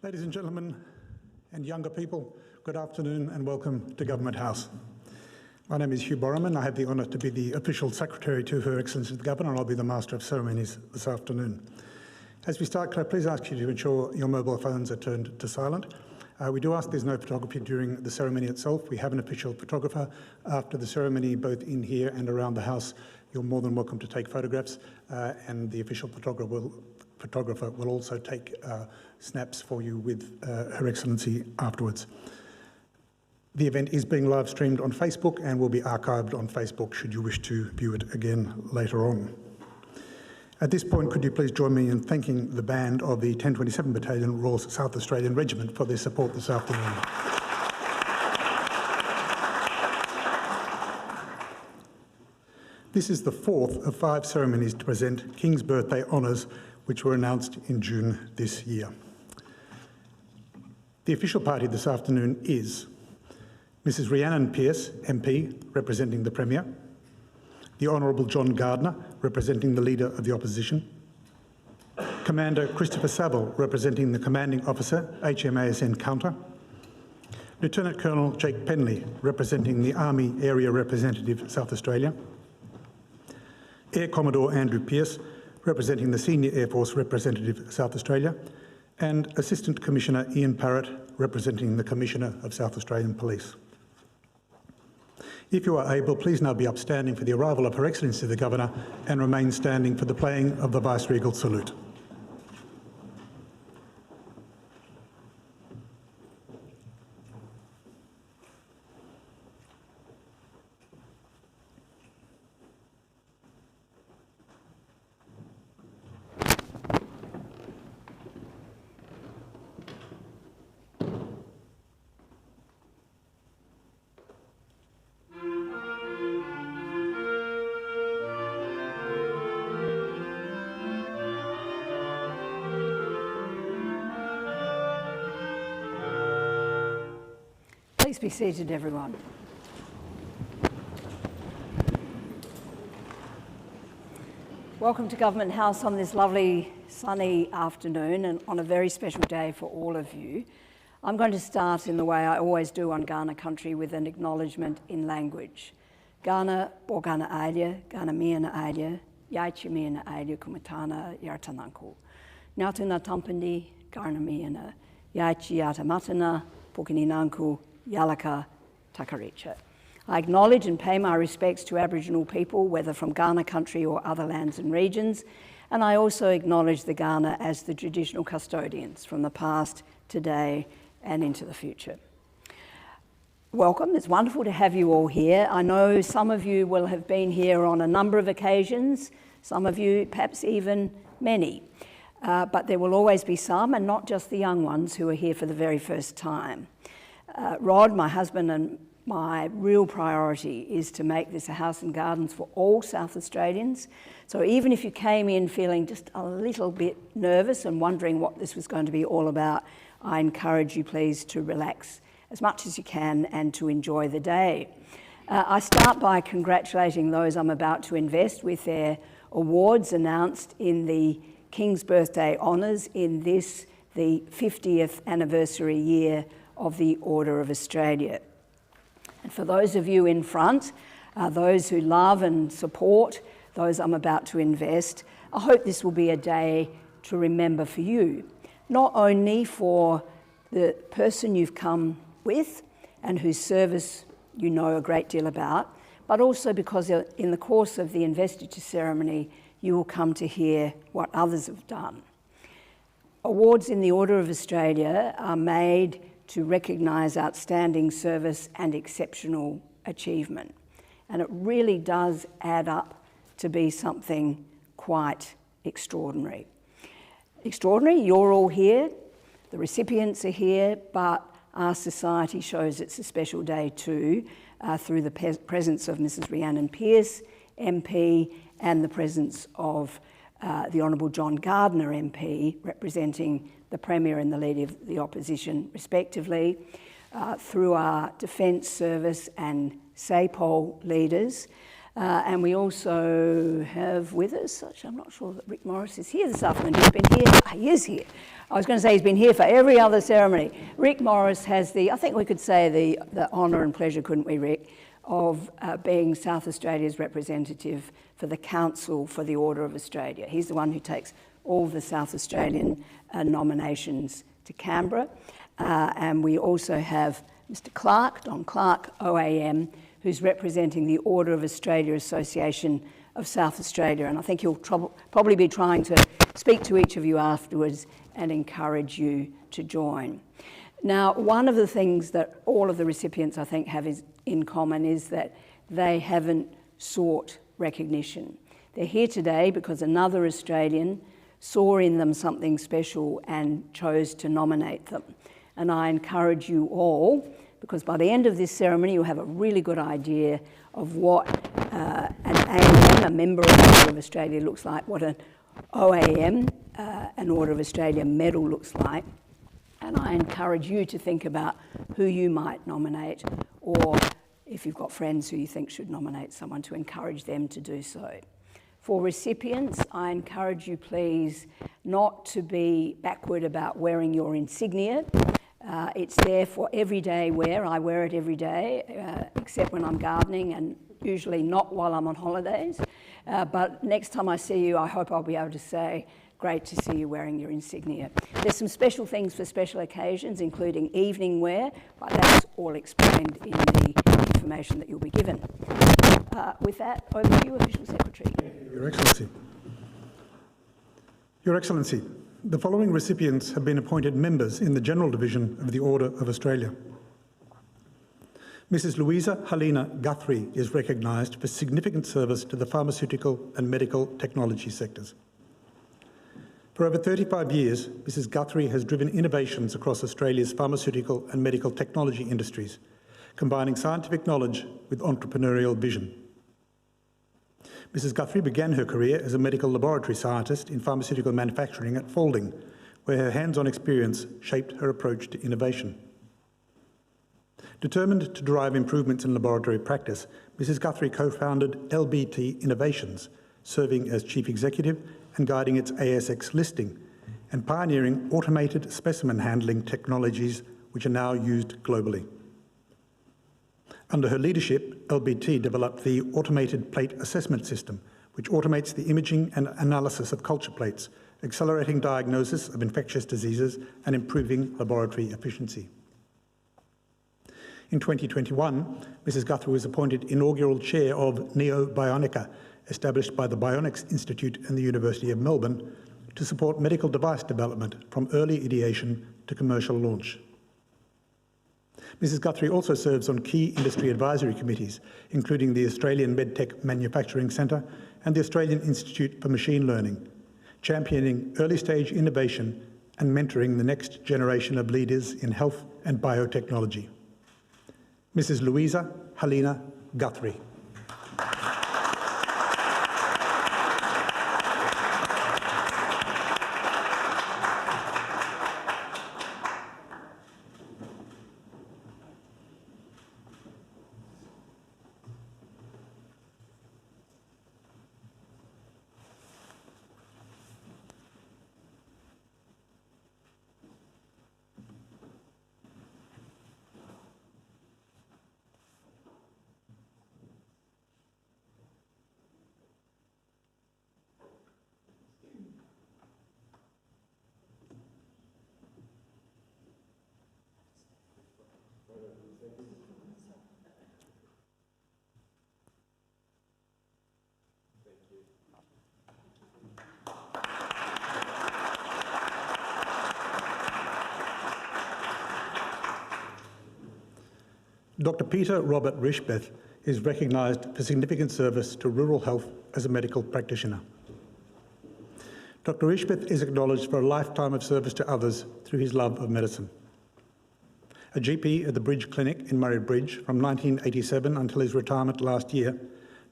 Ladies and gentlemen and younger people, good afternoon and welcome to Government House. My name is Hugh Borriman. I have the honour to be the official secretary to Her Excellency the Governor, and I'll be the Master of Ceremonies this afternoon. As we start, could I please ask you to ensure your mobile phones are turned to silent? We do ask there's no photography during the ceremony itself. We have an official photographer. After the ceremony, both in here and around the House, you're more than welcome to take photographs, and the official photographer will also take snaps for you with Her Excellency afterwards. The event is being live streamed on Facebook and will be archived on Facebook should you wish to view it again later on. At this point, could you please join me in thanking the band of the 1027 Battalion Royal South Australian Regiment for their support this afternoon. This is the fourth of 5 ceremonies to present King's Birthday Honours, which were announced in June this year. The official party this afternoon is Mrs Rhiannon Pearce, MP, representing the Premier, the Honourable John Gardner, representing the Leader of the Opposition, Commander Christopher Saville, representing the Commanding Officer, HMASN Counter, Lieutenant Colonel Jake Penley, representing the Army Area Representative, South Australia, Air Commodore Andrew Pearce, representing the Senior Air Force Representative, South Australia, and Assistant Commissioner Ian Parrott, representing the Commissioner of South Australian Police. If you are able, please now be upstanding for the arrival of Her Excellency the Governor and remain standing for the playing of the Vice-Regal Salute. Please be seated, everyone. Welcome to Government House on this lovely sunny afternoon and on a very special day for all of you. I'm going to start in the way I always do on Kaurna country with an acknowledgement in language. Kaurna po Kaurna alia, Kaurna miana alia, yaichi miana alia kumatana yartananku. Ngatuna tampani, Kaurna miana, yaichi yatamatana, pukininanku, Yalaka Takaricha. I acknowledge and pay my respects to Aboriginal people, whether from Kaurna country or other lands and regions, and I also acknowledge the Kaurna as the traditional custodians from the past, today and into the future. Welcome, it's wonderful to have you all here. I know some of you will have been here on a number of occasions, some of you perhaps even many, but there will always be some, and not just the young ones who are here for the very first time. Rod, my husband, and my real priority is to make this a house and gardens for all South Australians. So even if you came in feeling just a little bit nervous and wondering what this was going to be all about, I encourage you please to relax as much as you can and to enjoy the day. I start by congratulating those I'm about to invest with their awards announced in the King's Birthday Honours in this, the 50th anniversary year of the Order of Australia. And for those of you in front, those who love and support those I'm about to invest, I hope this will be a day to remember for you, not only for the person you've come with and whose service you know a great deal about, but also because in the course of the Investiture Ceremony, you will come to hear what others have done. Awards in the Order of Australia are made to recognise outstanding service and exceptional achievement. And it really does add up to be something quite extraordinary. Extraordinary, you're all here, the recipients are here, but our society shows it's a special day too, through the presence of Mrs Rhiannon Pearce, MP, and the presence of the Honourable John Gardner, MP, representing the Premier and the Leader of the Opposition, respectively, through our Defence Service and SAPOL leaders, And we also have with us, actually I'm not sure that Rick Morris is here this afternoon. He's been here, he is here. I was going to say he's been here for every other ceremony. Rick Morris has the, I think we could say the honour and pleasure, couldn't we, Rick, of being South Australia's representative for the Council for the Order of Australia. He's the one who takes all the South Australian nominations to Canberra. And we also have Mr. Clark, Don Clark, OAM, who's representing the Order of Australia Association of South Australia. And I think he'll probably be trying to speak to each of you afterwards and encourage you to join. Now, one of the things that all of the recipients, I think, have in common is that they haven't sought recognition. They're here today because another Australian saw in them something special and chose to nominate them. And I encourage you all, because by the end of this ceremony you'll have a really good idea of what an AMM, a member of the Order of Australia, looks like, what an OAM, an Order of Australia medal looks like. And I encourage you to think about who you might nominate, or if you've got friends who you think should nominate someone, to encourage them to do so. For recipients, I encourage you please not to be backward about wearing your insignia. It's there for everyday wear. I wear it every day, except when I'm gardening and usually not while I'm on holidays. But next time I see you, I hope I'll be able to say, great to see you wearing your insignia. There's some special things for special occasions, including evening wear, but that's all explained in the information that you'll be given. With that, over to you, Official Secretary. Your Excellency. Your Excellency, the following recipients have been appointed members in the General Division of the Order of Australia. Mrs. Louisa Helena Guthrie is recognised for significant service to the pharmaceutical and medical technology sectors. For over 35 years, Mrs. Guthrie has driven innovations across Australia's pharmaceutical and medical technology industries, combining scientific knowledge with entrepreneurial vision. Mrs. Guthrie began her career as a medical laboratory scientist in pharmaceutical manufacturing at Faulding, where her hands-on experience shaped her approach to innovation. Determined to drive improvements in laboratory practice, Mrs. Guthrie co-founded LBT Innovations, serving as chief executive and guiding its ASX listing, and pioneering automated specimen handling technologies which are now used globally. Under her leadership, LBT developed the Automated Plate Assessment System, which automates the imaging and analysis of culture plates, accelerating diagnosis of infectious diseases and improving laboratory efficiency. In 2021, Mrs. Guthrie was appointed inaugural chair of Neo-Bionica, established by the Bionics Institute and the University of Melbourne to support medical device development from early ideation to commercial launch. Mrs. Guthrie also serves on key industry advisory committees, including the Australian MedTech Manufacturing Centre and the Australian Institute for Machine Learning, championing early-stage innovation and mentoring the next generation of leaders in health and biotechnology. Mrs. Louisa Helena Guthrie. Dr. Peter Robert Rishbeth is recognised for significant service to rural health as a medical practitioner. Dr. Rishbeth is acknowledged for a lifetime of service to others through his love of medicine. A GP at the Bridge Clinic in Murray Bridge from 1987 until his retirement last year,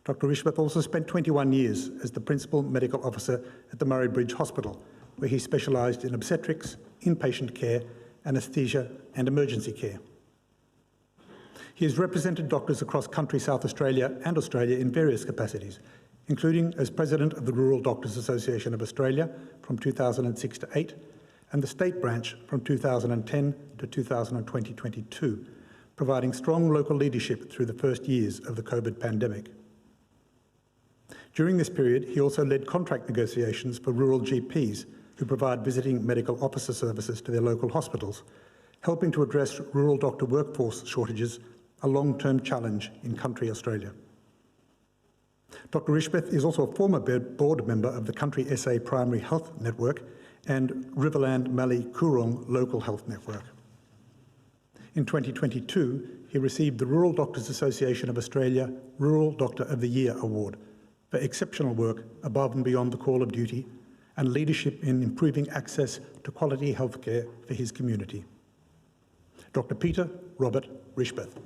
Dr. Rishbeth also spent 21 years as the Principal Medical Officer at the Murray Bridge Hospital, where he specialised in obstetrics, inpatient care, anaesthesia and emergency care. He has represented doctors across country South Australia and Australia in various capacities, including as President of the Rural Doctors Association of Australia from 2006 to 8 and the State Branch from 2010 to 2022, providing strong local leadership through the first years of the COVID pandemic. During this period, he also led contract negotiations for rural GPs who provide visiting medical officer services to their local hospitals, helping to address rural doctor workforce shortages, a long-term challenge in country Australia. Dr. Rishbeth is also a former board member of the Country SA Primary Health Network and Riverland Mallee Coorong Local Health Network. In 2022, he received the Rural Doctors Association of Australia Rural Doctor of the Year Award for exceptional work above and beyond the call of duty and leadership in improving access to quality healthcare for his community. Dr. Peter Robert Rishbeth.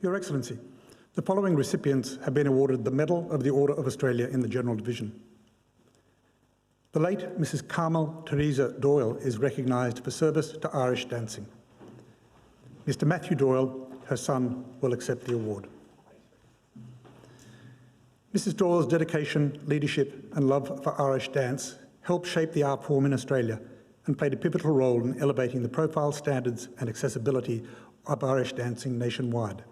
Your Excellency, the following recipients have been awarded the Medal of the Order of Australia in the General Division. The late Mrs. Carmel Teresa Doyle is recognised for service to Irish dancing. Mr. Matthew Doyle, her son, will accept the award. Mrs. Doyle's dedication, leadership and love for Irish dance helped shape the art form in Australia and played a pivotal role in elevating the profile, standards and accessibility of Irish dancing nationwide.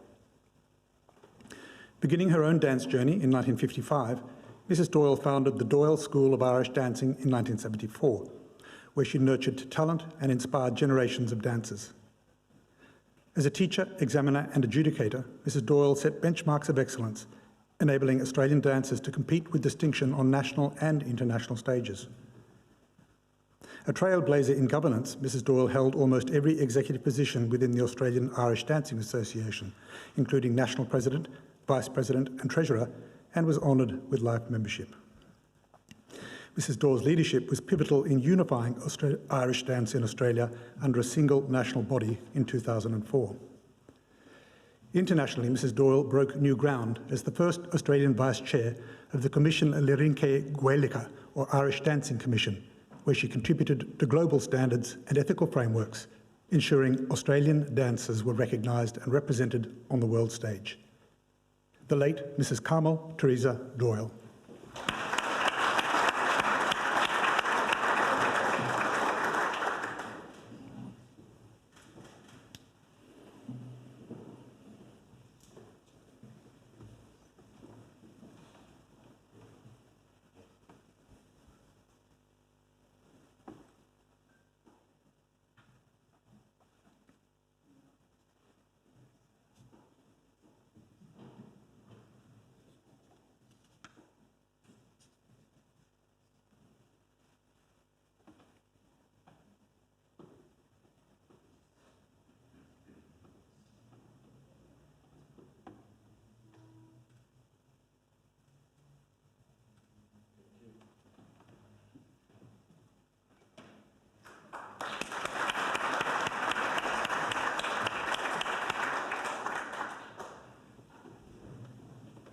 Beginning her own dance journey in 1955, Mrs. Doyle founded the Doyle School of Irish Dancing in 1974, where she nurtured talent and inspired generations of dancers. As a teacher, examiner and adjudicator, Mrs. Doyle set benchmarks of excellence, enabling Australian dancers to compete with distinction on national and international stages. A trailblazer in governance, Mrs. Doyle held almost every executive position within the Australian Irish Dancing Association, including National President, Vice President and Treasurer, and was honoured with life membership. Mrs. Doyle's leadership was pivotal in unifying Irish dance in Australia under a single national body in 2004. Internationally, Mrs. Doyle broke new ground as the first Australian Vice Chair of the Commission Lirinke Gaelica, or Irish Dancing Commission, where she contributed to global standards and ethical frameworks, ensuring Australian dancers were recognised and represented on the world stage. The late Mrs. Carmel Teresa Doyle.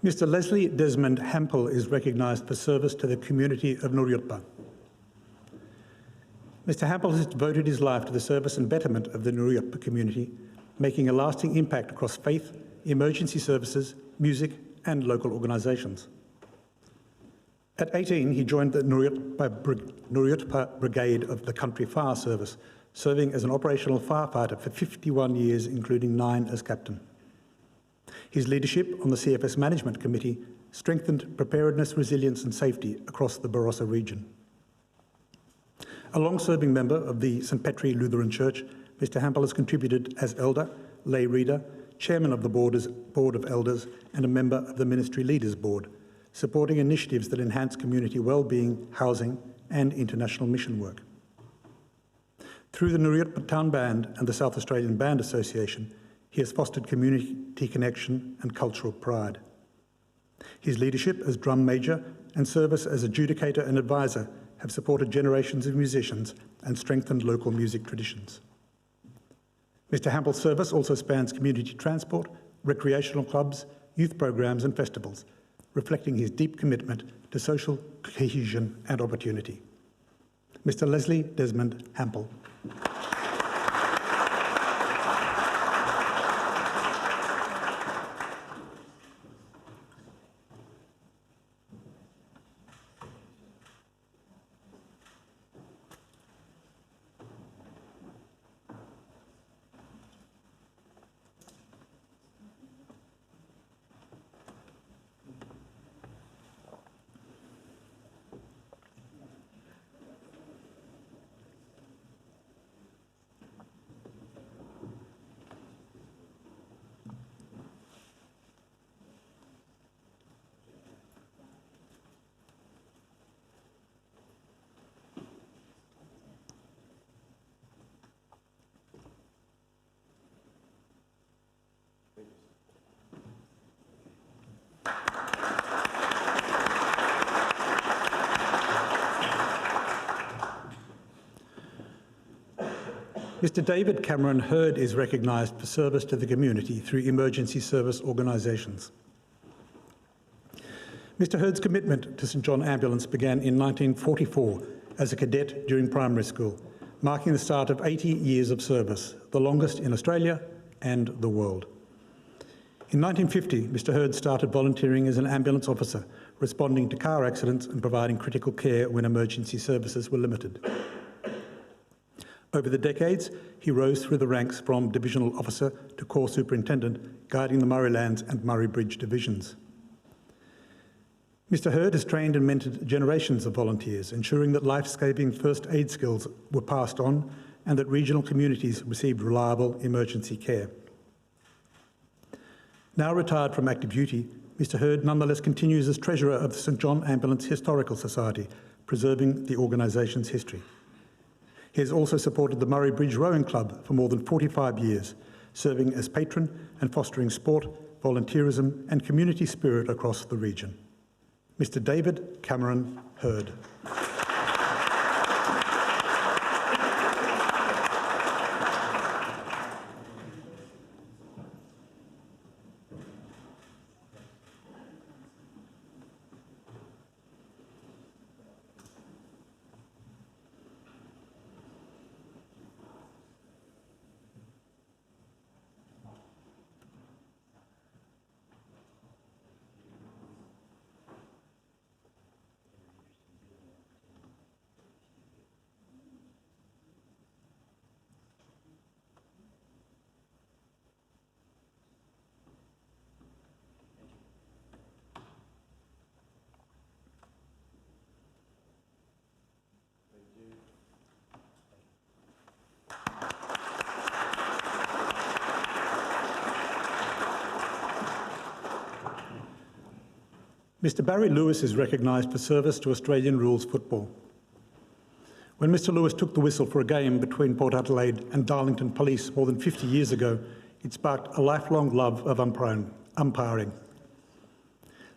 Mr. Leslie Desmond Hampel is recognised for service to the community of Nurjutpa. Mr. Hampel has devoted his life to the service and betterment of the Nurjutpa community, making a lasting impact across faith, emergency services, music and local organisations. At 18, he joined the Nurjutpa Brigade of the Country Fire Service, serving as an operational firefighter for 51 years, including 9 as captain. His leadership on the CFS Management Committee strengthened preparedness, resilience and safety across the Barossa region. A long-serving member of the St Petri Lutheran Church, Mr Hampel has contributed as elder, lay reader, chairman of the Board of Elders and a member of the Ministry Leaders Board, supporting initiatives that enhance community well-being, housing and international mission work. Through the Nuriyut Town Band and the South Australian Band Association, he has fostered community connection and cultural pride. His leadership as drum major and service as adjudicator and advisor have supported generations of musicians and strengthened local music traditions. Mr Hampel's service also spans community transport, recreational clubs, youth programs and festivals, reflecting his deep commitment to social cohesion and opportunity. Mr Leslie Desmond Hampel. Mr David Cameron Hurd is recognised for service to the community through emergency service organisations. Mr Hurd's commitment to St John Ambulance began in 1944 as a cadet during primary school, marking the start of 80 years of service, the longest in Australia and the world. In 1950, Mr Hurd started volunteering as an ambulance officer, responding to car accidents and providing critical care when emergency services were limited. Over the decades, he rose through the ranks from divisional officer to corps superintendent, guiding the Murraylands and Murray Bridge divisions. Mr Hurd has trained and mentored generations of volunteers, ensuring that life-saving first aid skills were passed on and that regional communities received reliable emergency care. Now retired from active duty, Mr Hurd nonetheless continues as treasurer of the St John Ambulance Historical Society, preserving the organisation's history. He has also supported the Murray Bridge Rowing Club for more than 45 years, serving as patron and fostering sport, volunteerism and community spirit across the region. Mr David Cameron Hurd. Mr Barry Lewis is recognised for service to Australian rules football. When Mr Lewis took the whistle for a game between Port Adelaide and Darlington Police more than 50 years ago, it sparked a lifelong love of umpiring.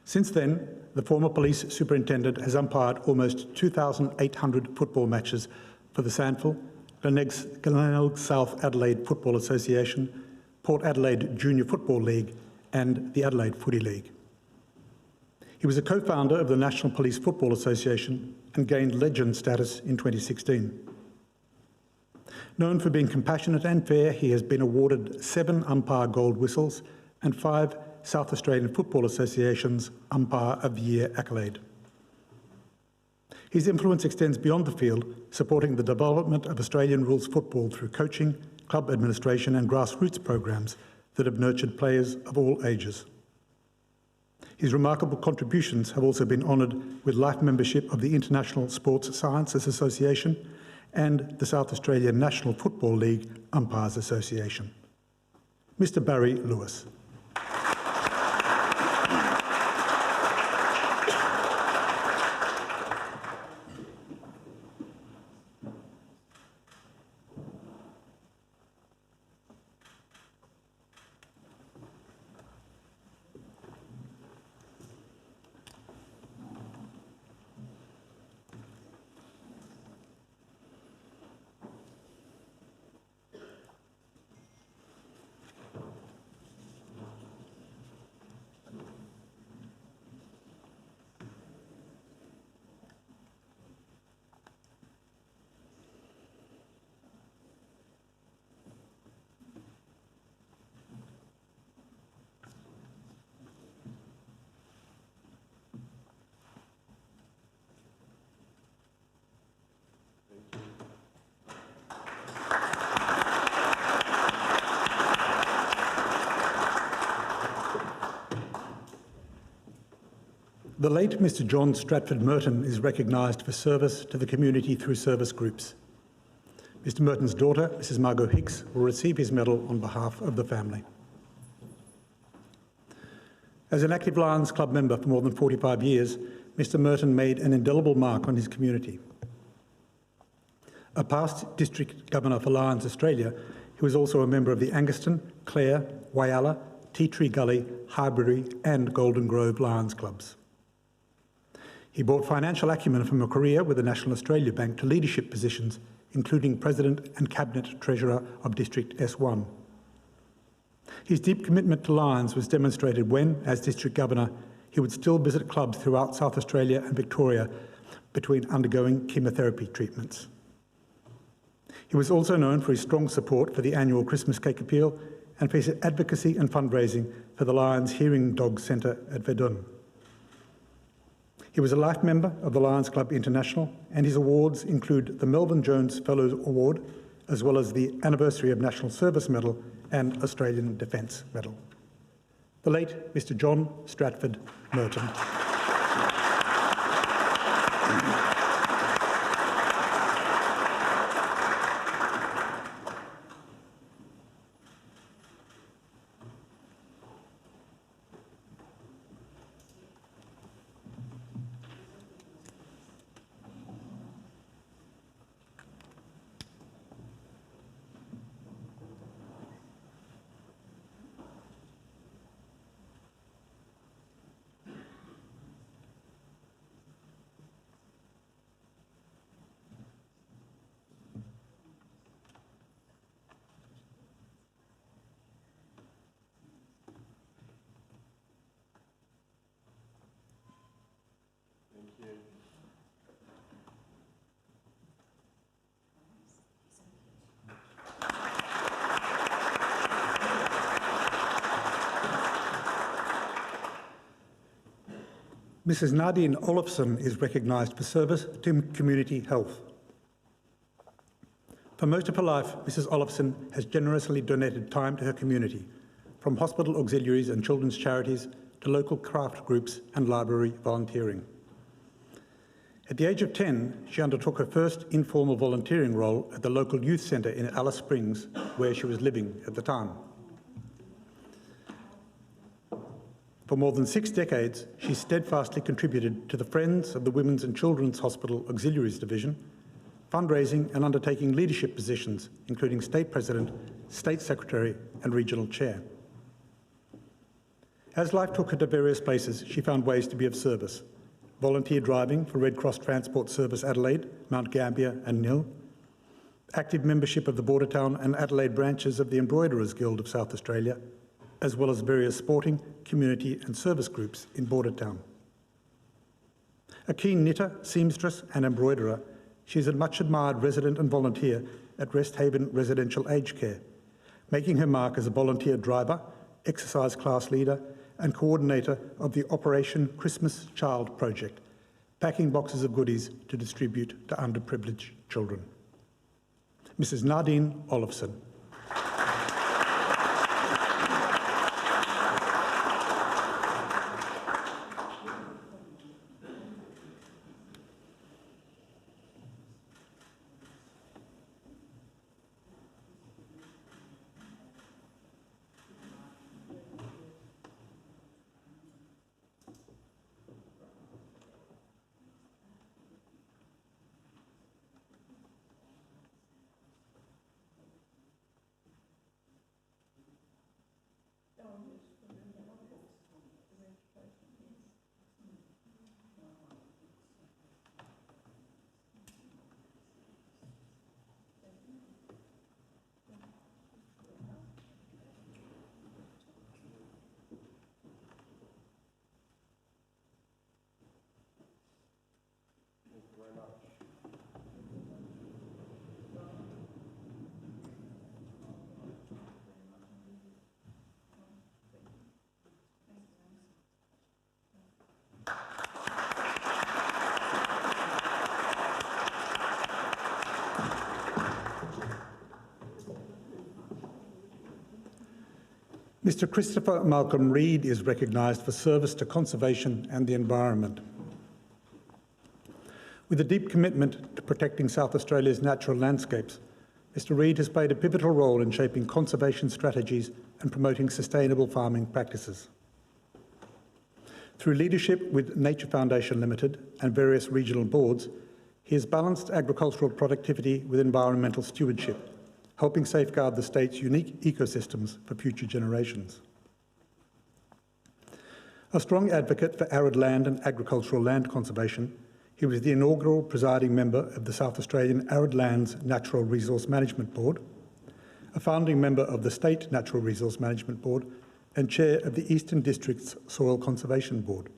Since then, the former police superintendent has umpired almost 2,800 football matches for the Sandford, Glenelg South Adelaide Football Association, Port Adelaide Junior Football League and the Adelaide Footy League. He was a co-founder of the National Police Football Association and gained legend status in 2016. Known for being compassionate and fair, he has been awarded 7 umpire gold whistles and 5 South Australian Football Association's Umpire of the Year accolade. His influence extends beyond the field, supporting the development of Australian rules football through coaching, club administration and grassroots programs that have nurtured players of all ages. His remarkable contributions have also been honoured with life membership of the International Sports Sciences Association and the South Australian National Football League Umpires Association. Mr. Barry Lewis. The late Mr. John Stratford Merton is recognised for service to the community through service groups. Mr. Merton's daughter, Mrs. Margot Hicks, will receive his medal on behalf of the family. As an active Lions Club member for more than 45 years, Mr. Merton made an indelible mark on his community. A past District Governor for Lions Australia, he was also a member of the Angaston, Clare, Whyalla, Tea Tree Gully, Highbury and Golden Grove Lions Clubs. He brought financial acumen from a career with the National Australia Bank to leadership positions, including President and Cabinet Treasurer of District S1. His deep commitment to Lions was demonstrated when, as District Governor, he would still visit clubs throughout South Australia and Victoria between undergoing chemotherapy treatments. He was also known for his strong support for the annual Christmas Cake Appeal and for his advocacy and fundraising for the Lions Hearing Dog Centre at Verdun. He was a life member of the Lions Club International, and his awards include the Melvin Jones Fellows Award, as well as the Anniversary of National Service Medal and Australian Defence Medal. The late Mr. John Stratford Merton. Mrs. Nadine Olofsson is recognised for service to community health. For most of her life, Mrs. Olofsson has generously donated time to her community, from hospital auxiliaries and children's charities to local craft groups and library volunteering. At the age of 10, she undertook her first informal volunteering role at the local youth centre in Alice Springs, where she was living at the time. For more than 6 decades, she steadfastly contributed to the Friends of the Women's and Children's Hospital Auxiliaries Division, fundraising and undertaking leadership positions, including State President, State Secretary and Regional Chair. As life took her to various places, she found ways to be of service. Volunteer driving for Red Cross Transport Service Adelaide, Mount Gambier and Nil, active membership of the Bordertown and Adelaide branches of the Embroiderers Guild of South Australia, as well as various sporting, community and service groups in Bordertown. A keen knitter, seamstress and embroiderer, she is a much admired resident and volunteer at Rest Haven Residential Aged Care, making her mark as a volunteer driver, exercise class leader and coordinator of the Operation Christmas Child project, packing boxes of goodies to distribute to underprivileged children. Mrs. Nadine Olofsson. Mr. Christopher Malcolm Reid is recognised for service to conservation and the environment. With a deep commitment to protecting South Australia's natural landscapes, Mr. Reid has played a pivotal role in shaping conservation strategies and promoting sustainable farming practices. Through leadership with Nature Foundation Limited and various regional boards, he has balanced agricultural productivity with environmental stewardship, helping safeguard the state's unique ecosystems for future generations. A strong advocate for arid land and agricultural land conservation, he was the inaugural presiding member of the South Australian Arid Lands Natural Resource Management Board, a founding member of the State Natural Resource Management Board, and chair of the Eastern District's Soil Conservation Board.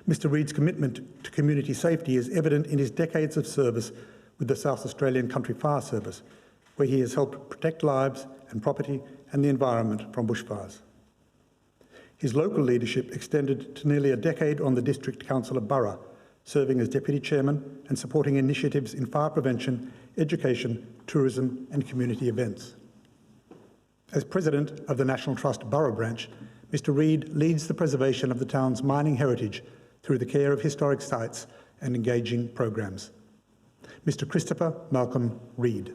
Mr. Reid's commitment to community safety is evident in his decades of service with the South Australian Country Fire Service, where he has helped protect lives and property and the environment from bushfires. His local leadership extended to nearly a decade on the District Council of Borough, serving as Deputy Chairman and supporting initiatives in fire prevention, education, tourism and community events. As President of the National Trust Borough Branch, Mr. Reid leads the preservation of the town's mining heritage through the care of historic sites and engaging programs. Mr. Christopher Malcolm Reid.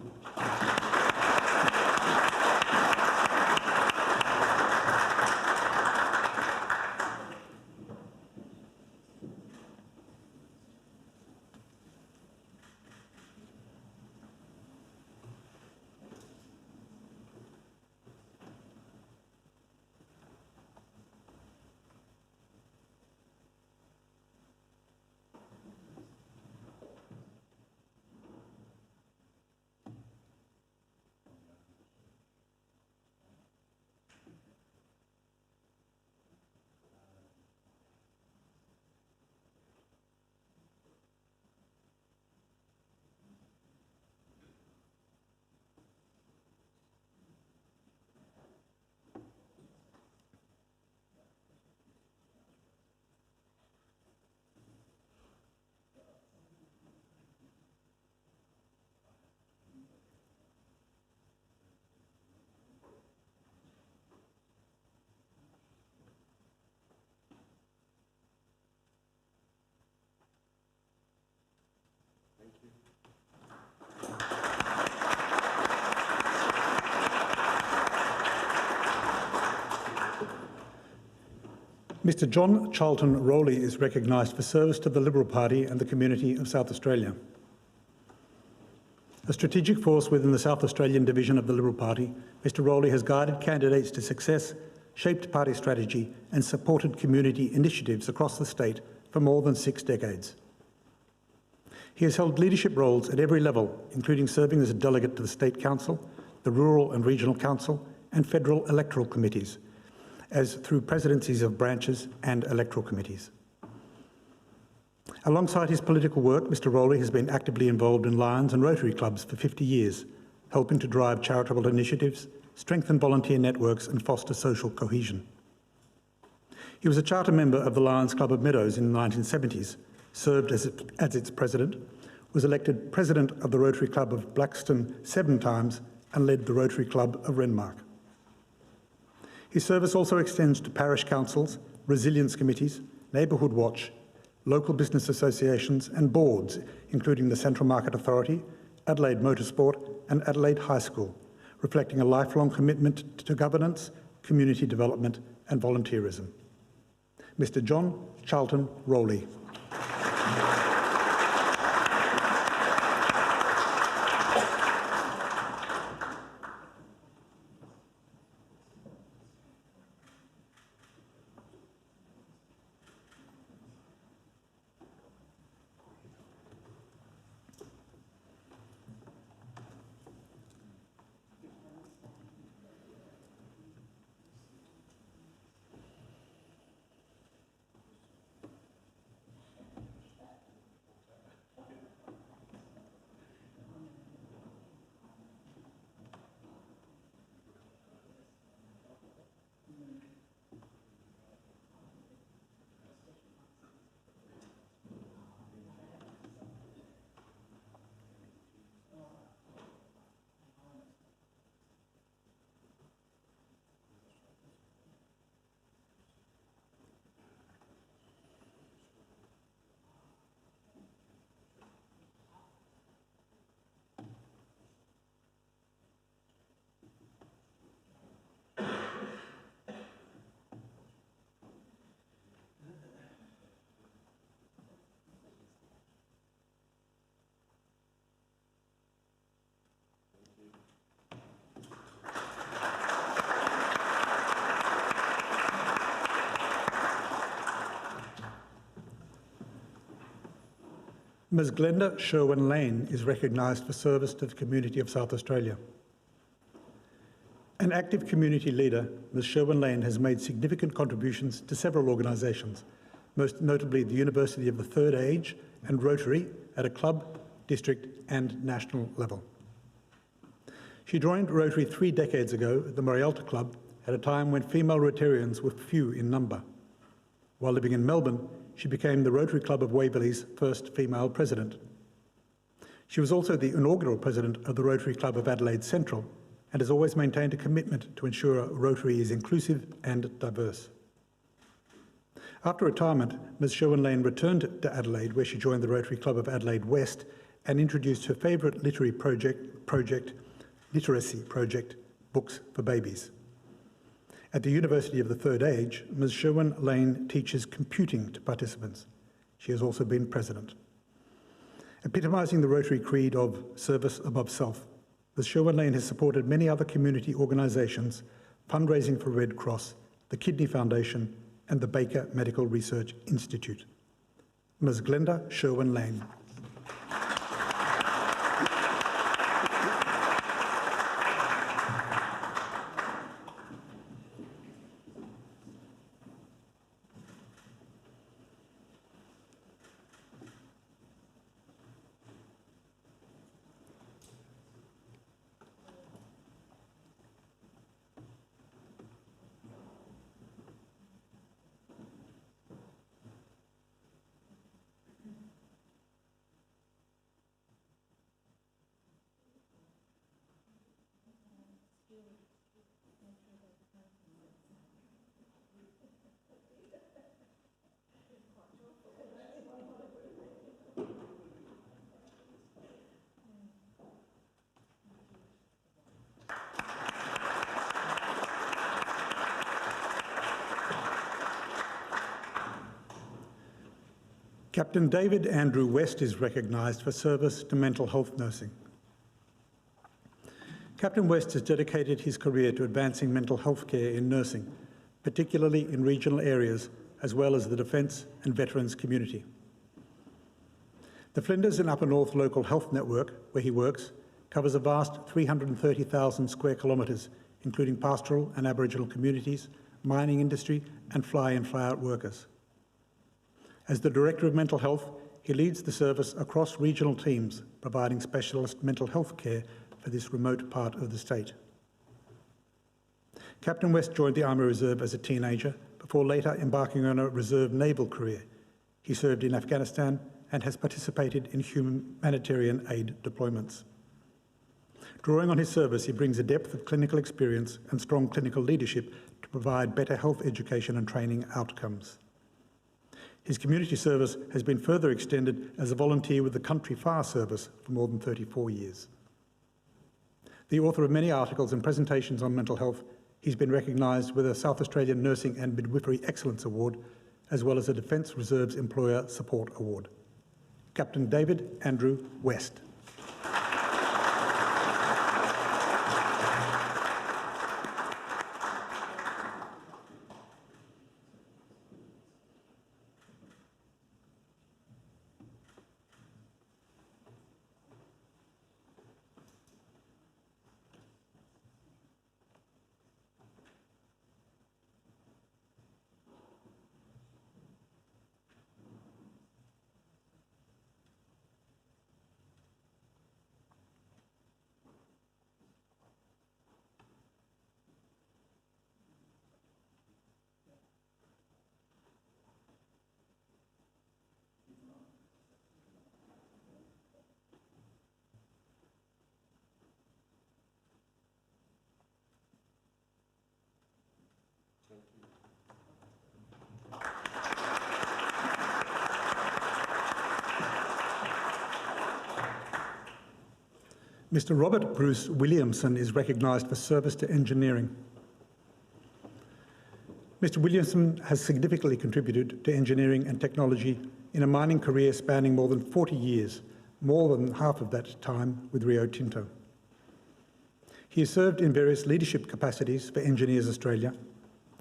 Mr. John Charlton Rowley is recognised for service to the Liberal Party and the community of South Australia. A strategic force within the South Australian division of the Liberal Party, Mr. Rowley has guided candidates to success, shaped party strategy and supported community initiatives across the state for more than 6 decades. He has held leadership roles at every level, including serving as a delegate to the State Council, the Rural and Regional Council and federal electoral committees, as through presidencies of branches and electoral committees. Alongside his political work, Mr. Rowley has been actively involved in Lions and Rotary clubs for 50 years, helping to drive charitable initiatives, strengthen volunteer networks and foster social cohesion. He was a charter member of the Lions Club of Meadows in the 1970s, served as its president, was elected president of the Rotary Club of Blackstone 7 times and led the Rotary Club of Renmark. His service also extends to parish councils, resilience committees, neighbourhood watch, local business associations and boards, including the Central Market Authority, Adelaide Motorsport and Adelaide High School, reflecting a lifelong commitment to governance, community development and volunteerism. Mr. John Charlton Rowley. Ms Glenda Sherwin-Lane is recognised for service to the community of South Australia. An active community leader, Ms Sherwin-Lane has made significant contributions to several organisations, most notably the University of the Third Age and Rotary at a club, district and national level. She joined Rotary 3 decades ago at the Morialta Club at a time when female Rotarians were few in number. While living in Melbourne, she became the Rotary Club of Waverley's first female president. She was also the inaugural president of the Rotary Club of Adelaide Central and has always maintained a commitment to ensure Rotary is inclusive and diverse. After retirement, Ms Sherwin-Lane returned to Adelaide, where she joined the Rotary Club of Adelaide West and introduced her favourite literacy project, Books for Babies. At the University of the Third Age, Ms Sherwin-Lane teaches computing to participants. She has also been president. Epitomising the Rotary creed of service above self, Ms Sherwin-Lane has supported many other community organisations, fundraising for Red Cross, the Kidney Foundation and the Baker Medical Research Institute. Ms Glenda Sherwin-Lane. Captain David Andrew West is recognised for service to mental health nursing. Captain West has dedicated his career to advancing mental health care in nursing, particularly in regional areas, as well as the defence and veterans community. The Flinders and Upper North Local Health Network, where he works, covers a vast 330,000 square kilometres, including pastoral and Aboriginal communities, mining industry and fly-in fly-out workers. As the Director of Mental Health, he leads the service across regional teams, providing specialist mental health care for this remote part of the state. Captain West joined the Army Reserve as a teenager before later embarking on a reserve naval career. He served in Afghanistan and has participated in humanitarian aid deployments. Drawing on his service, he brings a depth of clinical experience and strong clinical leadership to provide better health education and training outcomes. His community service has been further extended as a volunteer with the Country Fire Service for more than 34 years. The author of many articles and presentations on mental health, he's been recognised with a South Australian Nursing and Midwifery Excellence Award, as well as a Defence Reserves Employer Support Award. Captain David Andrew West. Mr. Robert Bruce Williamson is recognised for service to engineering. Mr. Williamson has significantly contributed to engineering and technology in a mining career spanning more than 40 years, more than half of that time with Rio Tinto. He has served in various leadership capacities for Engineers Australia,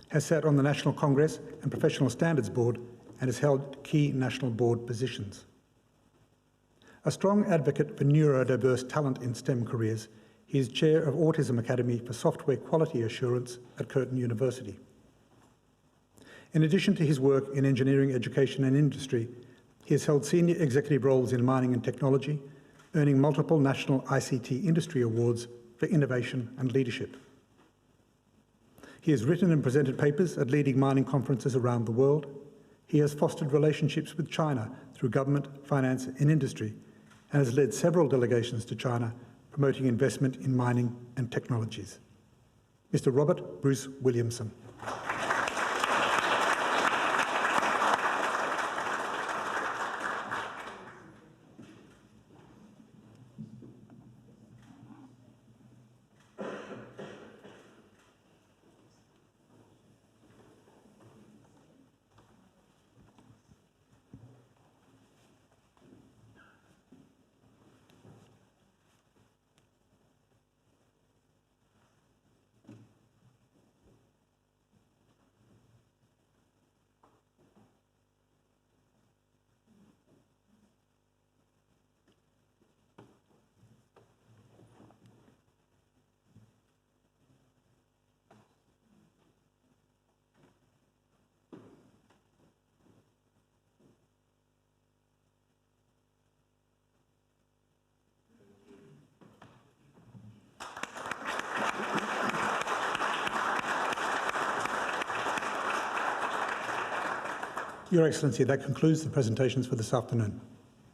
has sat on the National Congress and Professional Standards Board, and has held key national board positions. A strong advocate for neurodiverse talent in STEM careers, he is chair of Autism Academy for Software Quality Assurance at Curtin University. In addition to his work in engineering, education and industry, he has held senior executive roles in mining and technology, earning multiple national ICT industry awards for innovation and leadership. He has written and presented papers at leading mining conferences around the world. He has fostered relationships with China through government, finance and industry, and has led several delegations to China promoting investment in mining and technologies. Mr. Robert Bruce Williamson. Your Excellency, that concludes the presentations for this afternoon.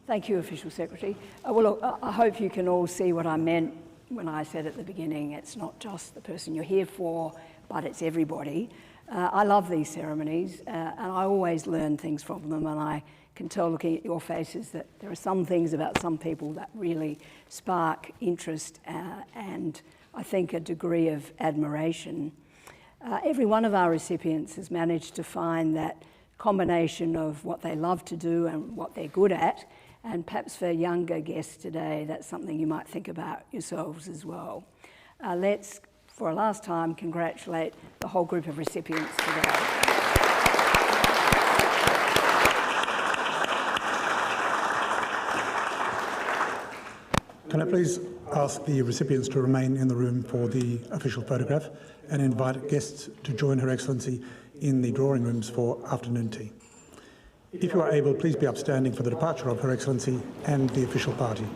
Thank you, Official Secretary. Well, look, I hope you can all see what I meant when I said at the beginning, it's not just the person you're here for, but it's everybody. I love these ceremonies, and I always learn things from them, and I can tell looking at your faces that there are some things about some people that really spark interest and I think a degree of admiration. Every one of our recipients has managed to find that combination of what they love to do and what they're good at, and perhaps for younger guests today, that's something you might think about yourselves as well. Let's, for a last time, congratulate the whole group of recipients today. Can I please ask the recipients to remain in the room for the official photograph and invite guests to join Her Excellency in the drawing rooms for afternoon tea. If you are able, please be upstanding for the departure of Her Excellency and the official party.